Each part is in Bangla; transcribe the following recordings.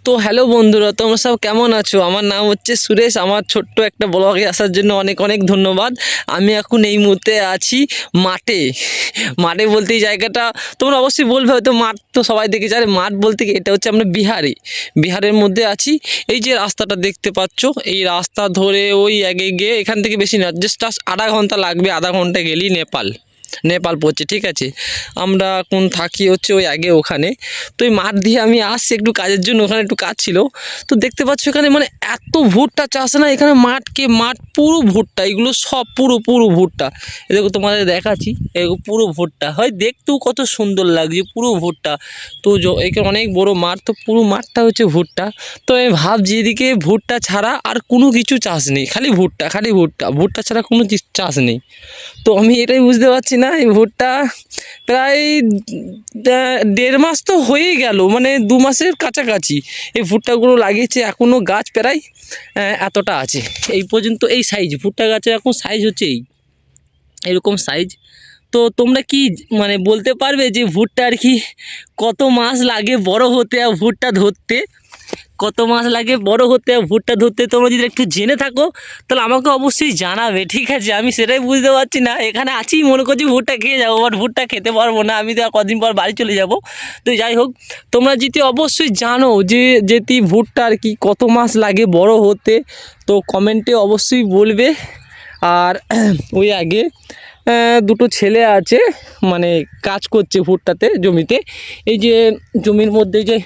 তো হ্যালো বন্ধুরা, তোমরা সব কেমন আছো? আমার নাম হচ্ছে সুরেশ। আমার ছোট্ট একটা ব্লগে আসার জন্য অনেক অনেক ধন্যবাদ। আমি এখন এই মুহূর্তে আছি মাঠে। মাঠে বলতে এই জায়গাটা তোমরা অবশ্যই বলবে হয়তো মাঠ তো সবাই দেখেছে, আরে মাঠ বলতে কি, এটা হচ্ছে আমরা বিহারের মধ্যে আছি। এই যে রাস্তাটা দেখতে পাচ্ছ, এই রাস্তা ধরে ওই আগে গিয়ে এখান থেকে বেশি না, জাস্ট আধা ঘন্টা লাগবে। আধা ঘন্টা গেলেই নেপাল পড়ছে, ঠিক আছে। আমরা এখন থাকি হচ্ছে ওই আগে ওখানে। তো এই মাঠ দিয়ে আমি আসছি একটু কাজের জন্য, ওখানে একটু কাজ ছিল। তো দেখতে পাচ্ছ এখানে মানে এত ভুট্টা চাষ না, এখানে মাঠ পুরো ভুট্টা, এগুলো সব পুরো ভুট্টা। এ দেখো তোমাদের দেখাচ্ছি, এগুলো পুরো ভুট্টা হয়, দেখতেও কত সুন্দর লাগছে, পুরো ভুট্টা। তো এখানে অনেক বড় মাঠ, তো পুরো মাঠটা হচ্ছে ভুট্টা। তো আমি ভাবছি এদিকে ভুট্টা ছাড়া আর কোনো কিছু চাষ নেই, খালি ভুট্টা ছাড়া কোনো চাষ নেই। তো আমি এটাই বুঝতে পারছি না, এই ভুট্টা প্রায় 1.5 মাস তো হয়েই গেল, মানে 2 মাসের কাছাকাছি এই ভুট্টাগুলো লাগিয়েছে। এখনও গাছ প্রায় এতটা আছে, এই পর্যন্ত এই সাইজ ভুট্টা গাছের এখন সাইজ হচ্ছে এইরকম সাইজ। তো তোমরা কি মানে বলতে পারবে যে ভুট্টা আর কি কত মাস লাগে বড় হতে আর ভুট্টা ধরতে? ভুট্টা ধরতে তোমরা যদি একটু জেনে থাকো তাহলে আমাকে অবশ্যই জানাবে, ঠিক আছে। আমি সেটাই বুঝতে পারছি না, এখানে আছি মনে করছি ভুট্টা খেয়ে যাবো, বাট ভুট্টা খেতে পারবো না, আমি তো কদিন পর বাড়ি চলে যাব। তো যাই হোক, তোমরা যদি অবশ্যই জানো যে ভুট্টা আর কি কত মাস লাগে বড় হতে, তো কমেন্টে অবশ্যই বলবে। আর ওই আগে দুটো ছেলে আছে, মানে কাজ করছে ভুট্টাতে, জমিতে। এই যে জমির মধ্যে যে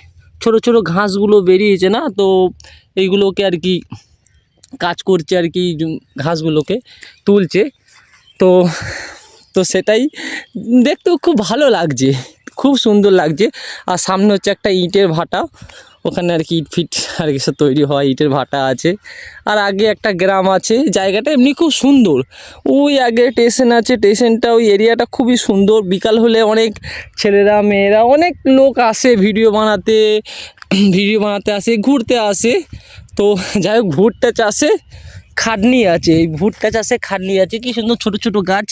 ছোট ছোট ঘাসগুলো বেরিয়েছে না, তো এইগুলোকে আর কি কাজ করছে আর কি, ঘাসগুলোকে তুলছে। তো তো সেটাই দেখতেও খুব ভালো লাগছে, খুব সুন্দর লাগছে। আর সামনে হচ্ছে একটা ইটের ভাটা, ওখানে আর কি ইট ফিট আর কি সব তৈরি হয়, ইটের ভাটা আছে। আর আগে একটা গ্রাম আছে, জায়গাটা এমনি খুব সুন্দর। ওই আগে স্টেশন আছে, স্টেশনটা ওই এরিয়াটা খুবই সুন্দর। বিকাল হলে অনেক ছেলেরা মেয়েরা অনেক লোক আসে ভিডিও বানাতে আসে, ঘুরতে আসে। তো যাই হোক, ভুট্টা চাষে খাটনি আছে, এই ভুট্টা চাষে খাটনি আছে। কি সুন্দর ছোট ছোট গাছ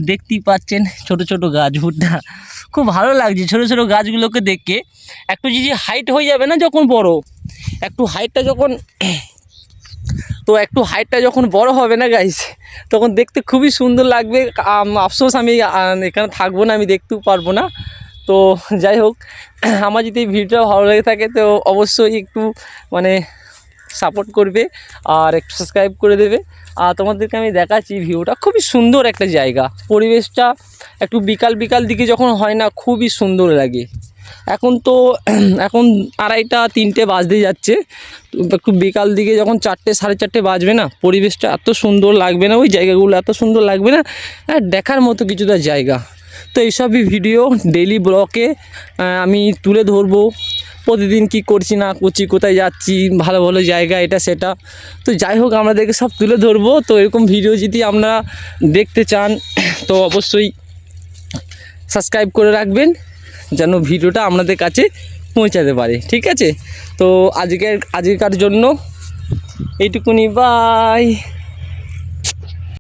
দেখতেই পাচ্ছেন, ছোট ছোট গাছ ভুট্টা, খুব ভালো লাগছে ছোট ছোট গাছগুলোকে দেখে। একটু যদি হাইট হয়ে যাবে না যখন বড়, একটু হাইটটা যখন বড় হবে না গাইস, তখন দেখতে খুবই সুন্দর লাগবে। আফসোস আমি এখানে থাকবো না, আমি দেখতেও পারবো না। তো যাই হোক, আমার যদি এই ভিডিওটা ভালো লেগে থাকে তো অবশ্যই একটু মানে সাপোর্ট করবে আর একটু সাবস্ক্রাইব করে দেবে। আর তোমাদেরকে আমি দেখাচ্ছি ভিউটা, খুবই সুন্দর একটা জায়গা। পরিবেশটা একটু বিকাল দিকে যখন হয় না, খুবই সুন্দর লাগে। এখন 2:30 3টে বাজতে যাচ্ছে, একটু বিকাল দিকে যখন 4টে 4:30 বাজবে না, পরিবেশটা এত সুন্দর লাগবে না, ওই জায়গাগুলো এত সুন্দর লাগবে না, আর দেখার মতো কিছুটা জায়গা। তো এইসবই ভিডিও ডেইলি ব্লগে আমি তুলে ধরবো, প্রতিদিন কি করছি না করছি, কোথায় যাচ্ছি, ভালো ভালো জায়গা এটা সেটা। তো যাই হোক, আমাদেরকে সব তুলে ধরবো। তো এরকম ভিডিও যদি আপনারা দেখতে চান তো অবশ্যই সাবস্ক্রাইব করে রাখবেন, যেন ভিডিওটা আপনাদের কাছে পৌঁছাতে পারে, ঠিক আছে। তো আজকের জন্য এইটুকুনি, বাই।